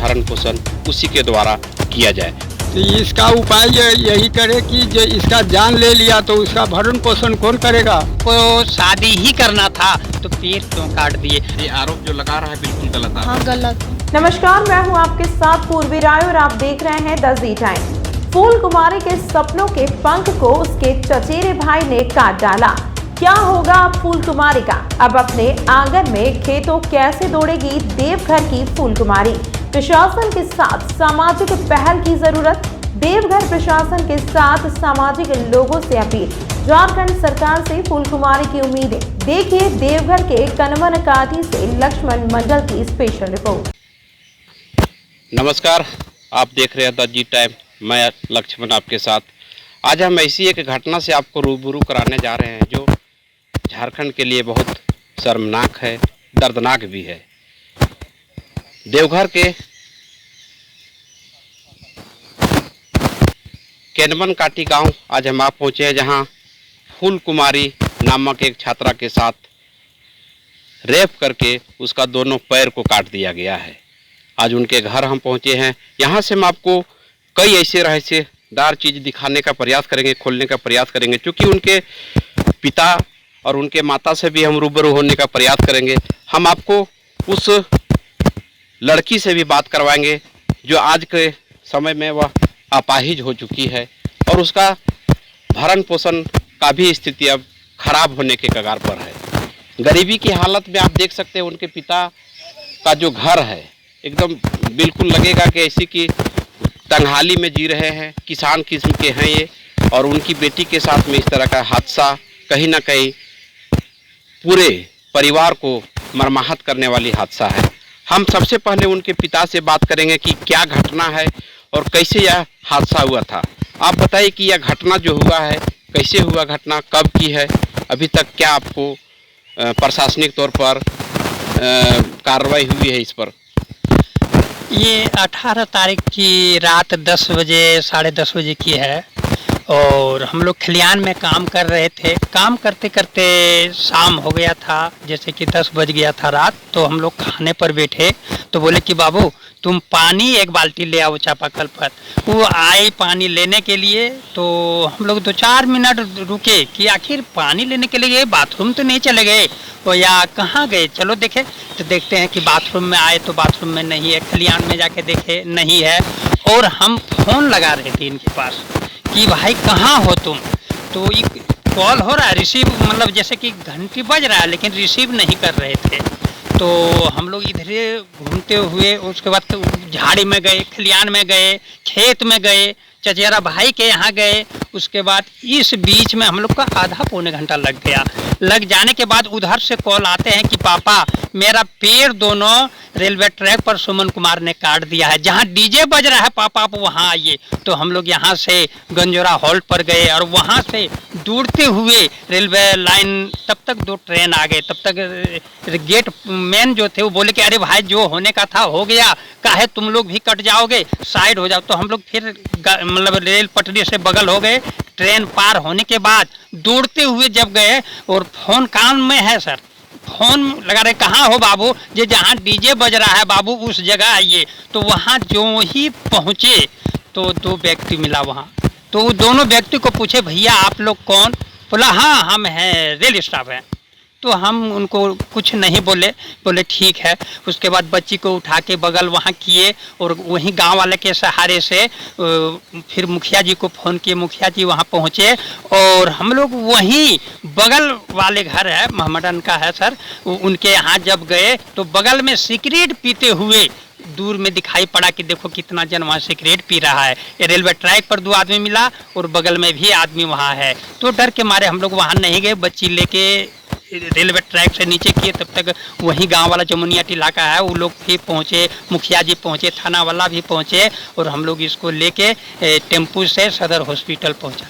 भरण पोषण उसी के द्वारा किया जाए। तो इसका उपाय यही करे कि जो इसका जान ले लिया तो उसका भरण पोषण कौन करेगा? को शादी ही करना था तो पेड़ क्यों काट दिए? ये आरोप जो लगा रहा है बिल्कुल गलत है। हाँ, गलत। नमस्कार, मैं हूं आपके साथ पूर्वी राय और आप देख रहे हैं द जी टाइम। फूल कुमारी के सपनों के पंख को उसके चचेरे भाई ने काट डाला। क्या होगा अब फूल कुमारी का? अब अपने आंगन में खेतों कैसे दौड़ेगी देवघर की फूल कुमारी? प्रशासन के साथ सामाजिक पहल की जरूरत। देवघर प्रशासन के साथ सामाजिक लोगों से अपील। झारखंड सरकार से फूल कुमारी की उम्मीदें। देखिए देवघर के कनवन काठी से लक्ष्मण मंडल की स्पेशल रिपोर्ट। नमस्कार, आप देख रहे हैं द जी टाइम। मैं लक्ष्मण आपके साथ। आज हम ऐसी एक घटना से आपको रूबरू कराने जा रहे हैं जो झारखंड के लिए बहुत शर्मनाक है, दर्दनाक भी है। देवघर के केनवन काटी गांव आज हम आप पहुंचे हैं, जहां फूल कुमारी नामक एक छात्रा के साथ रेप करके उसका दोनों पैर को काट दिया गया है। आज उनके घर हम पहुंचे हैं। यहाँ से हम आपको कई ऐसे रहस्यदार चीज़ दिखाने का प्रयास करेंगे, खोलने का प्रयास करेंगे, क्योंकि उनके पिता और उनके माता से भी हम रूबरू होने का प्रयास करेंगे। हम आपको उस लड़की से भी बात करवाएंगे जो आज के समय में वह अपाहिज हो चुकी है और उसका भरण पोषण का भी स्थिति अब खराब होने के कगार पर है। गरीबी की हालत में आप देख सकते हैं उनके पिता का जो घर है एकदम बिल्कुल लगेगा कि ऐसी कि तंगहाली में जी रहे हैं। किसान किस्म के हैं ये, और उनकी बेटी के साथ में इस तरह का हादसा कहीं ना कहीं पूरे परिवार को मर्माहत करने वाली हादसा है। हम सबसे पहले उनके पिता से बात करेंगे कि क्या घटना है और कैसे यह हादसा हुआ था। आप बताइए कि यह घटना जो हुआ है कैसे हुआ, घटना कब की है, अभी तक क्या आपको प्रशासनिक तौर पर कार्रवाई हुई है इस पर? ये 18 तारीख की रात 10 बजे 10:30 बजे की है और हम लोग खलियान में काम कर रहे थे। काम करते करते शाम हो गया था, जैसे कि 10 बज गया था रात। तो हम लोग खाने पर बैठे तो बोले कि बाबू तुम पानी 1 बाल्टी ले आओ चापाकल पर। वो आए पानी लेने के लिए, तो हम लोग 2-4 मिनट रुके कि आखिर पानी लेने के लिए बाथरूम तो नहीं चले गए तो या कहाँ गए, चलो देखे। तो देखते हैं कि बाथरूम में आए तो बाथरूम में नहीं है, खलियान में जाके देखे नहीं है। और हम फ़ोन लगा रहे थे इनके पास कि भाई कहाँ हो तुम। तो एक कॉल हो रहा है, रिसीव मतलब जैसे कि घंटी बज रहा है लेकिन रिसीव नहीं कर रहे थे। तो हम लोग इधर घूमते हुए उसके बाद झाड़ी में गए, खलियान में गए, खेत में गए, चचेरा भाई के यहाँ गए। उसके बाद इस बीच में हम लोग का आधा पौने घंटा लग गया। लग जाने के बाद उधर से कॉल आते हैं कि पापा मेरा पैर दोनों रेलवे ट्रैक पर सुमन कुमार ने काट दिया है, जहाँ डीजे बज रहा है पापा आप वहाँ आइए। तो हम लोग यहाँ से गंजोरा हॉल्ट पर गए और वहाँ से दौड़ते हुए रेलवे लाइन, तब तक 2 ट्रेन आ गए। तब तक गेट मैन जो थे वो बोले कि अरे भाई जो होने का था हो गया, काहे तुम लोग भी कट जाओगे, साइड हो जाओ। तो हम लोग फिर मतलब रेल पटरी से बगल हो गए। ट्रेन पार होने के बाद दौड़ते हुए जब गए और फोन कान में है सर, फोन लगा रहे कहाँ हो बाबू, ये जहाँ डीजे बज रहा है बाबू उस जगह आइए। तो वहाँ जो ही पहुँचे तो 2 व्यक्ति मिला वहाँ। तो वो दोनों व्यक्ति को पूछे भैया आप लोग कौन? बोला हाँ हम हैं, रेल स्टाफ हैं। तो हम उनको कुछ नहीं बोले, बोले ठीक है। उसके बाद बच्ची को उठा के बगल वहाँ किए और वहीं गांव वाले के सहारे से फिर मुखिया जी को फ़ोन किए। मुखिया जी वहाँ पहुँचे और हम लोग वहीं बगल वाले घर है, मोहम्मदन का है सर, उनके यहाँ जब गए तो बगल में सिगरेट पीते हुए दूर में दिखाई पड़ा कि देखो कितना जन वहाँ सिगरेट पी रहा है। ये रेलवे ट्रैक पर 2 आदमी मिला और बगल में भी आदमी वहाँ है। तो डर के मारे हम लोग वहाँ नहीं गए, बच्ची लेके रेलवे ट्रैक से नीचे किए। तब तक वहीं गांव वाला जमुनियाट इलाका है वो लोग भी पहुँचे, मुखिया जी पहुँचे, थाना वाला भी पहुँचे और हम लोग इसको लेके टेम्पू से सदर हॉस्पिटल पहुँचाए।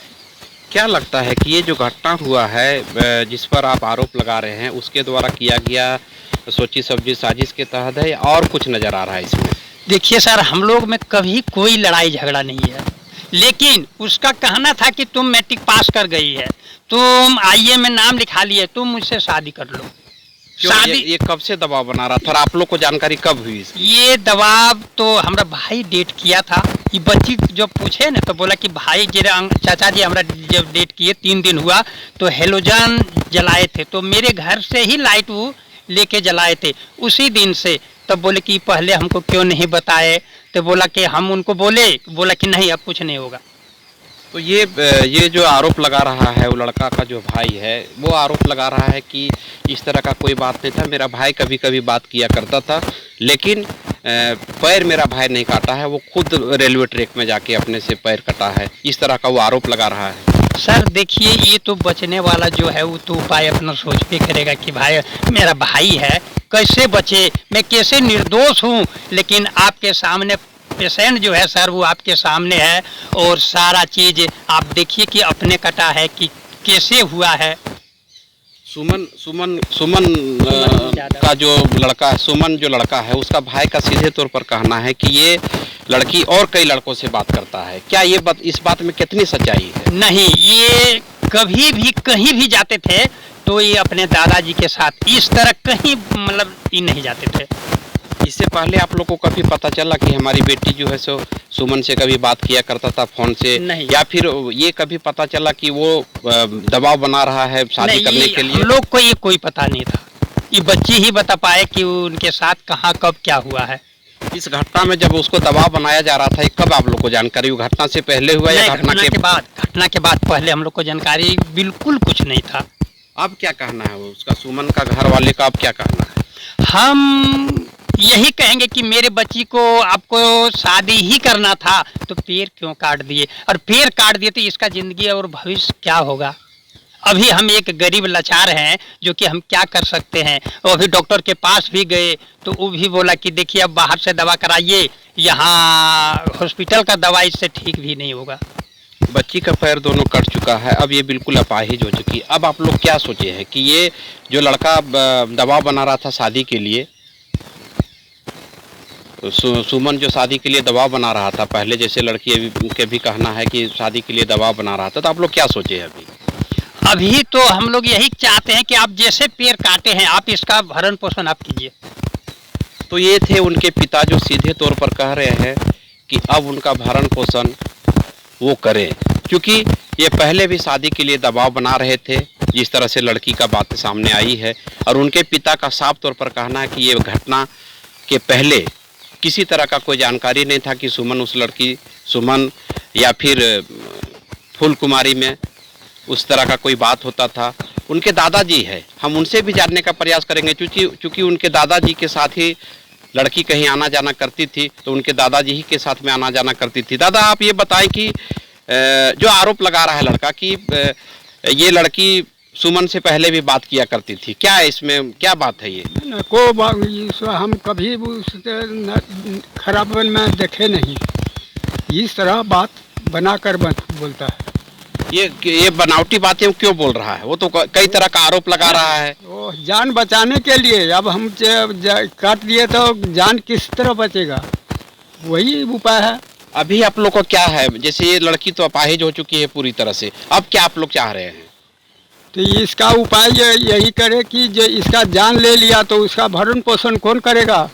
क्या लगता है कि ये जो घटना हुआ है जिस पर आप आरोप लगा रहे हैं उसके द्वारा किया गया सोची समझी साजिश के तहत है और कुछ नज़र आ रहा है इसमें? देखिए सर, हम लोग में कभी कोई लड़ाई झगड़ा नहीं है, लेकिन उसका कहना था कि तुम मैट्रिक पास कर गई है, तुम आईए में नाम लिखा लिए, तुम मुझसे शादी कर लो। क्यों ये कब से दबाव बना रहा था और आप लोग को जानकारी कब हुई इसकी? ये दबाव तो हमारा भाई डेट किया था। ये बच्ची जब पूछे ना तो बोला कि भाई चाचा जी हमारा जब डेट किए 3 दिन हुआ तो हेलोजन जलाए थे, तो मेरे घर से ही लाइट वो लेके जलाए थे उसी दिन से। तब बोले कि पहले हमको क्यों नहीं बताए, तो बोला कि हम उनको बोला कि नहीं अब कुछ नहीं होगा। तो ये जो आरोप लगा रहा है वो लड़का का जो भाई है, वो आरोप लगा रहा है कि इस तरह का कोई बात नहीं था, मेरा भाई कभी कभी बात किया करता था, लेकिन पैर मेरा भाई नहीं काटा है, वो खुद रेलवे ट्रैक में जाके अपने से पैर कटा है, इस तरह का वो आरोप लगा रहा है। सर देखिए, ये तो बचने वाला जो है वो तो उपाय अपना सोच पे करेगा कि भाई मेरा भाई है, कैसे बचे, मैं कैसे निर्दोष हूँ। लेकिन आपके सामने पेशेंट जो है सर वो आपके सामने है और सारा चीज आप देखिए कि अपने कटा है कि कैसे हुआ है। सुमन का जो लड़का है, सुमन जो लड़का है उसका भाई का सीधे तौर पर कहना है कि ये लड़की और कई लड़कों से बात करता है। क्या ये बात, इस बात में कितनी सच्चाई है? नहीं, ये कभी भी कहीं भी जाते थे तो ये अपने दादाजी के साथ इस तरह कहीं मतलब ये नहीं जाते थे। इससे पहले आप लोग को कभी पता चला कि हमारी बेटी जो है सो सुमन से कभी बात किया करता था फोन से? नहीं। या फिर ये कभी पता चला कि वो दबाव बना रहा है शादी करने के लिए? हम लोग को ये कोई पता नहीं था, ये बच्ची ही बता पाए कि उनके साथ कहाँ कब क्या हुआ है। इस घटना में जब उसको दबाव बनाया जा रहा था, ये कब आप लोग को जानकारी हुई? घटना से पहले हुआ या घटना के बाद? घटना के बाद, पहले हम लोग को जानकारी बिल्कुल कुछ नहीं था। अब क्या कहना है उसका, सुमन का घर वाले का अब क्या कहना है? हम यही कहेंगे कि मेरे बच्ची को आपको शादी ही करना था तो पैर क्यों काट दिए, और पैर काट दिए तो इसका जिंदगी और भविष्य क्या होगा। अभी हम एक गरीब लाचार हैं जो कि हम क्या कर सकते हैं। वो अभी डॉक्टर के पास भी गए तो वो भी बोला कि देखिए अब बाहर से दवा कराइए, यहाँ हॉस्पिटल का दवा इससे ठीक भी नहीं होगा। बच्ची का पैर दोनों कट चुका है, अब ये बिल्कुल अपाहिज हो चुकी है। अब आप लोग क्या सोचे हैं कि ये जो लड़का दबाव बना रहा था शादी के लिए, सुमन जो शादी के लिए दबाव बना रहा था पहले, जैसे लड़की उनके भी कहना है कि शादी के लिए दबाव बना रहा था, तो आप लोग क्या सोचे हैं अभी तो हम लोग यही चाहते हैं कि आप जैसे पैर काटे हैं आप इसका भरण पोषण आप कीजिए। तो ये थे उनके पिता जो सीधे तौर पर कह रहे हैं कि अब उनका भरण पोषण वो करें, क्योंकि ये पहले भी शादी के लिए दबाव बना रहे थे, जिस तरह से लड़की का बात सामने आई है। और उनके पिता का साफ तौर पर कहना है कि ये घटना के पहले किसी तरह का कोई जानकारी नहीं था कि सुमन या फिर फूल कुमारी में उस तरह का कोई बात होता था। उनके दादाजी है, हम उनसे भी जानने का प्रयास करेंगे, क्योंकि उनके दादाजी के साथ ही लड़की कहीं आना जाना करती थी, तो उनके दादाजी ही के साथ में आना जाना करती थी। दादा आप ये बताएं कि जो आरोप लगा रहा है लड़का कि ये लड़की सुमन से पहले भी बात किया करती थी, क्या है इसमें, क्या बात है ये? हम कभी खराब में देखे नहीं, इस तरह बात बनाकर बोलता है। ये बनावटी बातें क्यों बोल रहा है? वो तो कई तरह का आरोप लगा रहा है। वो जान बचाने के लिए, अब हम काट दिए तो जान किस तरह बचेगा, वही उपाय है। अभी आप लोग को क्या है, जैसे ये लड़की तो अपाहिज हो चुकी है पूरी तरह से, अब क्या आप लोग चाह रहे हैं? तो इसका उपाय यही करे कि जो इसका जान ले लिया तो उसका भरण पोषण कौन करेगा?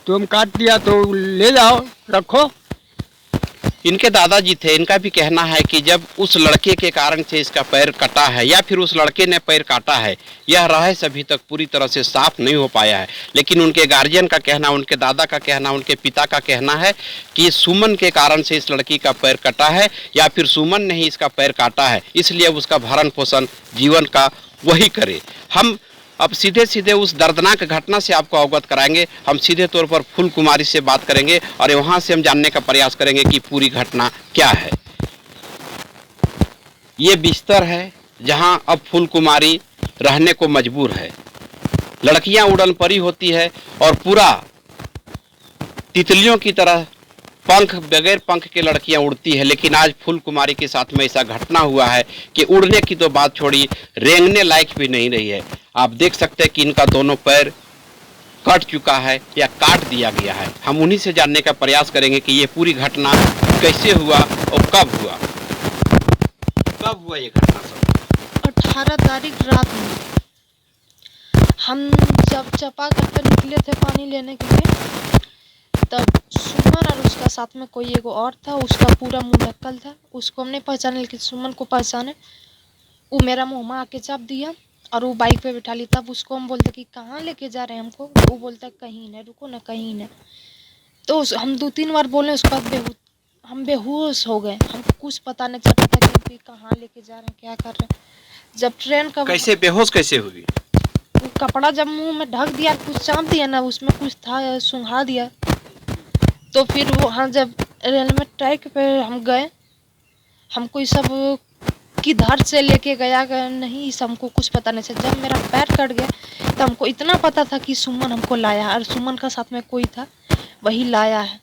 तुम काट दिया तो ले जाओ, रखो। इनके दादाजी थे, इनका भी कहना है कि जब उस लड़के के कारण से इसका पैर कटा है या फिर उस लड़के ने पैर काटा है, यह रहस्य अभी तक पूरी तरह से साफ नहीं हो पाया है। लेकिन उनके गार्जियन का कहना, उनके दादा का कहना, उनके पिता का कहना है कि सुमन के कारण से इस लड़की का पैर कटा है या फिर सुमन ने ही इसका पैर काटा है, इसलिए उसका भरण पोषण जीवन का वही करे। हम अब सीधे सीधे उस दर्दनाक घटना से आपको अवगत कराएंगे। हम सीधे तौर पर फूल कुमारी से बात करेंगे और वहाँ से हम जानने का प्रयास करेंगे कि पूरी घटना क्या है। ये बिस्तर है जहाँ अब फूल कुमारी रहने को मजबूर है। लड़कियाँ उड़न परी होती है और पूरा तितलियों की तरह बगैर पंख के लड़कियां उड़ती है, लेकिन आज फूल कुमारी के साथ में ऐसा घटना हुआ है कि उड़ने की तो बात छोड़ी, रेंगने लायक भी नहीं रही है। आप देख सकते हैं कि इनका दोनों पैर कट चुका है या काट दिया गया है। हम उन्हीं से जानने का प्रयास करेंगे कि ये पूरी घटना कैसे हुआ और कब हुआ ये घटना सब? 18 तारीख रात में हम जब चापाकल पे निकले थे पानी लेने के लिए, तब सुमन और उसका साथ में कोई एगो और था, उसका पूरा मुंह ढक्कल था, उसको हमने पहचाने लेकिन सुमन को पहचाने। वो मेरा मुँह में आके चाप दिया और वो बाइक पे बैठा ली। तब उसको हम बोलते कि कहाँ लेके जा रहे हैं हमको, वो बोलता कहीं नहीं, रुको ना कहीं नहीं। तो हम 2-3 बार बोले, उसके बाद हम बेहोश हो गए, हमको कुछ पता नहीं चलता था कि कहाँ लेके जा रहे हैं, क्या कर रहे हैं। जब ट्रेन का कैसे बेहोश कैसे हुई? वो कपड़ा जब मुंह में ढक दिया, कुछ चाप दिया ना, उसमें कुछ था, सुंघा दिया। तो फिर वहाँ जब रेलवे ट्रैक पे हम गए, हमको ये सब किधर से लेके गया नहीं, इस हमको कुछ पता नहीं चला। जब मेरा पैर कट गया तो हमको इतना पता था कि सुमन हमको लाया, और सुमन का साथ में कोई था, वही लाया है।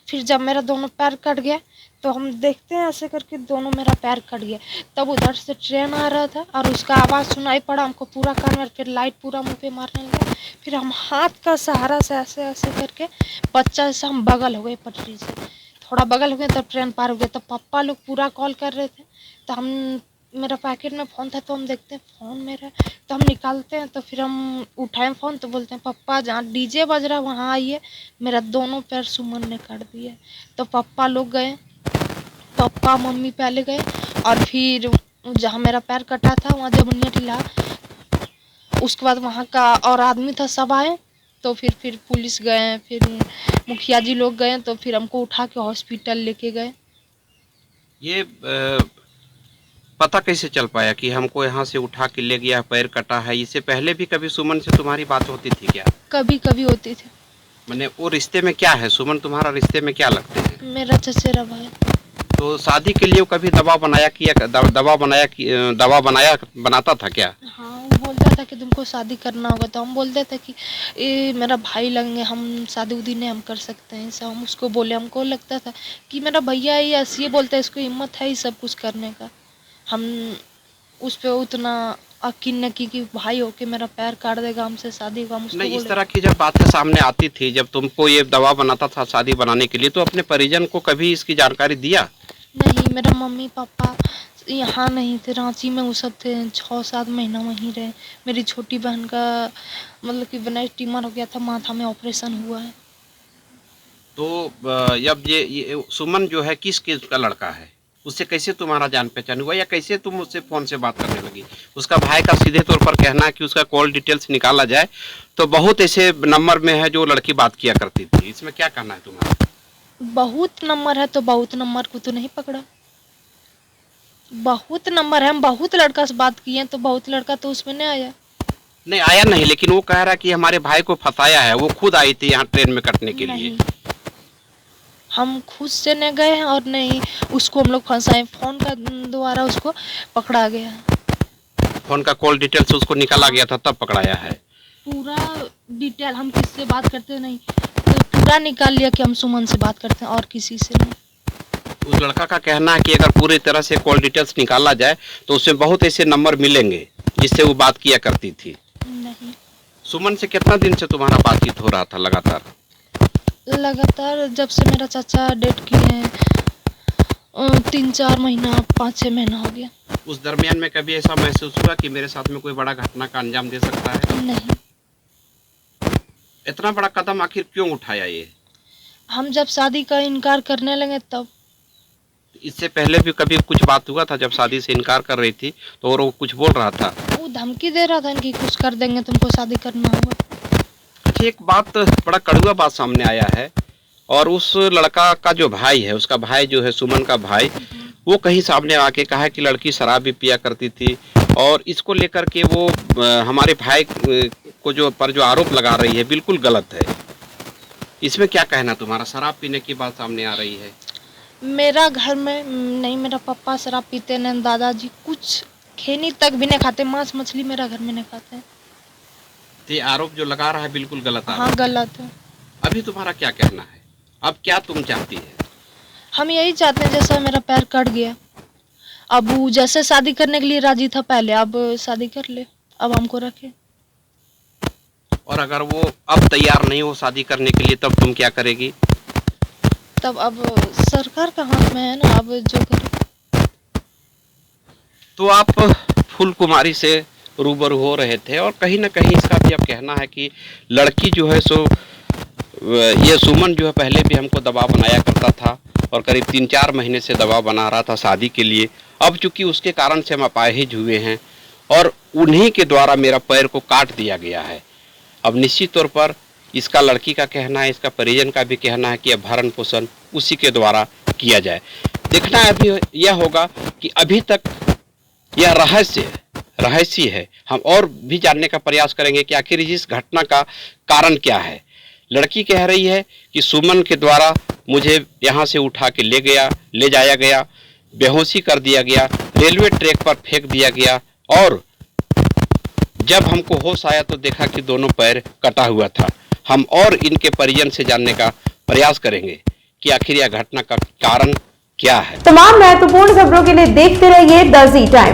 फिर जब मेरा दोनों पैर कट गया तो हम देखते हैं ऐसे करके दोनों मेरा पैर कट गया। तब उधर से ट्रेन आ रहा था और उसका आवाज़ सुनाई पड़ा हमको पूरा कान में, फिर लाइट पूरा मुंह पे मारने लगा। फिर हम हाथ का सहारा से ऐसे ऐसे करके बच्चा से हम बगल हो गए, पटरी से थोड़ा बगल हो गए, तब ट्रेन पार हो गया। तब पापा लोग पूरा कॉल कर रहे थे, तो हम मेरा पैकेट में फ़ोन था, तो हम देखते हैं फ़ोन मेरा, तो हम निकालते हैं, तो फिर हम उठाएं फ़ोन, तो बोलते हैं पापा जहाँ डीजे बज रहा है वहाँ आइए, मेरा दोनों पैर सुमन ने काट दिए। तो पापा लोग गए, पापा मम्मी पहले गए, और फिर जहाँ मेरा पैर कटा था वहाँ जमुनिया टीला, उसके बाद वहाँ का और आदमी था, सब आए। तो फिर पुलिस गए, फिर मुखिया जी लोग गए, तो फिर हमको उठा के हॉस्पिटल लेके गए। ये पता कैसे चल पाया कि हमको यहाँ से उठा के ले गया, पैर कटा है? इससे पहले भी कभी सुमन से तुम्हारी बात होती थी क्या? कभी कभी होती थी। मैंने वो रिश्ते में क्या है, सुमन तुम्हारा रिश्ते में क्या लगते हैं? मेरा चचेरा भाई। तो शादी के लिए वो कभी दबाव बनाता था क्या? हाँ, वो बोलता था कि तुमको शादी करना होगा, तो हम बोलते थे कि ये मेरा भाई लगेंगे, हम शादी उदी नहीं हम कर सकते हैं, सब हम उसको बोले। हमको लगता था कि मेरा भैया ये ऐसे बोलता है, इसको हिम्मत है ये सब कुछ करने का। हम उस पर उतना यकीन न कि भाई होके मेरा पैर काट देगा, हमसे शादी होगा। हम उसको नहीं, इस बोले। तरह की जब बातें सामने आती थी, जब तुमको ये दबाव बनाता था शादी बनाने के लिए, तो अपने परिजन को कभी इसकी जानकारी दिया? नहीं, मेरा मम्मी पापा यहाँ नहीं थे, रांची में वो सब थे, 6-7 महीना वहीं रहे। मेरी छोटी बहन का मतलब कि ब्रेन ट्यूमर हो गया था, माथा में ऑपरेशन हुआ है। तो जब ये सुमन जो है किस का लड़का है, उससे कैसे तुम्हारा जान पहचान हुआ, या कैसे तुम उससे फ़ोन से बात करने लगी? उसका भाई का सीधे तौर पर कहना है कि उसका कॉल डिटेल्स निकाला जाए तो बहुत ऐसे नंबर में है जो लड़की बात किया करती थी, इसमें क्या कहना है तुम्हारा? बहुत नंबर है, तो बहुत नंबर को तो नहीं पकड़ा। बहुत नंबर है, हम बहुत लड़का से बात किए हैं, तो बहुत लड़का तो उसमें नहीं आया। नहीं आया नहीं, लेकिन वो कह रहा है कि हमारे भाई को फंसाया है, वो खुद आई थी यहाँ ट्रेन में कटने के लिए। नहीं, हम खुद से नहीं गए हैं और नहीं उसको हम लोग फंसाए, फोन का द्वारा उसको पकड़ा गया। फोन का कॉल डिटेल्स उसको निकाला गया था, तब पकड़ाया है। पूरा डिटेल हम किससे बात करते नहीं, तो पूरा निकाल लिया कि हम सुमन से बात करते हैं और किसी से नहीं। उस लड़का का कहना है कि अगर पूरी तरह से कॉल डिटेल्स निकाला जाए तो उसमें बहुत ऐसे नंबर मिलेंगे जिससे वो बात किया करती थी। नहीं, सुमन से कितना दिन से तुम्हारा बातचीत हो रहा था लगातार? लगातार जब से मेरा चाचा डेट किए हैं 3-4 महीना, 5-6 महीना हो गया। उस दरमियान में कभी ऐसा महसूस हुआ कि मेरे साथ में कोई बड़ा घटना का अंजाम दे सकता है? नहीं, इतना बड़ा कदम आखिर क्यों उठाया ये? हम जब शादी का इनकार करने लगे तब। इससे पहले भी कभी कुछ बात हुआ था जब शादी से इनकार कर रही थी तो, और वो कुछ बोल रहा था? वो धमकी दे रहा था कि कुछ कर देंगे, तुमको शादी करना होगा। अच्छा, एक बात, बड़ा कड़वा बात सामने आया है, और उस लड़का का जो भाई है, उसका भाई जो है सुमन का भाई, वो कहीं सामने आके कहा कि लड़की शराब भी पिया करती थी, और इसको लेकर के वो हमारे भाई को जो आरोप लगा रही है बिल्कुल गलत है। इसमें क्या कहना तुम्हारा? शराब पीने की बात सामने आ रही है। मेरा घर में नहीं, मेरा पापा शराब पीते नहीं, दादाजी कुछ खैनी तक भी नहीं खाते, मांस मछली मेरा घर में नहीं खाते हैं। तो ये आरोप जो लगा रहा है बिल्कुल गलत है। हाँ, गलत है। अभी तुम्हारा क्या कहना है? अब क्या तुम चाहती है? हम यही चाहते हैं, जैसा मेरा पैर कट गया, अब वो जैसे शादी करने के लिए राजी था पहले, अब शादी कर ले, अब हमको रखे। और अगर वो अब तैयार नहीं हो शादी करने के लिए, तब तुम क्या करेगी? तब अब सरकार का हाथ में है ना, अब जो करे। तो आप फूल कुमारी से रूबरू हो रहे थे। और कहीं ना कहीं इसका भी अब कहना है कि लड़की जो है सो ये सुमन जो है पहले भी हमको दबाव बनाया करता था और करीब 3-4 महीने से दबाव बना रहा था शादी के लिए। अब चूंकि उसके कारण से हम अपाहिज हुए हैं और उन्हीं के द्वारा मेरा पैर को काट दिया गया है। अब निश्चित तौर पर इसका लड़की का कहना है, इसका परिजन का भी कहना है कि अब भरण पोषण उसी के द्वारा किया जाए। देखना अभी यह होगा कि अभी तक यह रहस्य है। हम और भी जानने का प्रयास करेंगे कि आखिर इस घटना का कारण क्या है। लड़की कह रही है कि सुमन के द्वारा मुझे यहाँ से उठा के ले जाया गया, बेहोशी कर दिया गया, रेलवे ट्रैक पर फेंक दिया गया और जब हमको होश आया तो देखा कि दोनों पैर कटा हुआ था। हम और इनके परिजन से जानने का प्रयास करेंगे कि आखिर यह घटना का कारण क्या है। तमाम महत्वपूर्ण खबरों के लिए देखते रहिए द जी टाइम।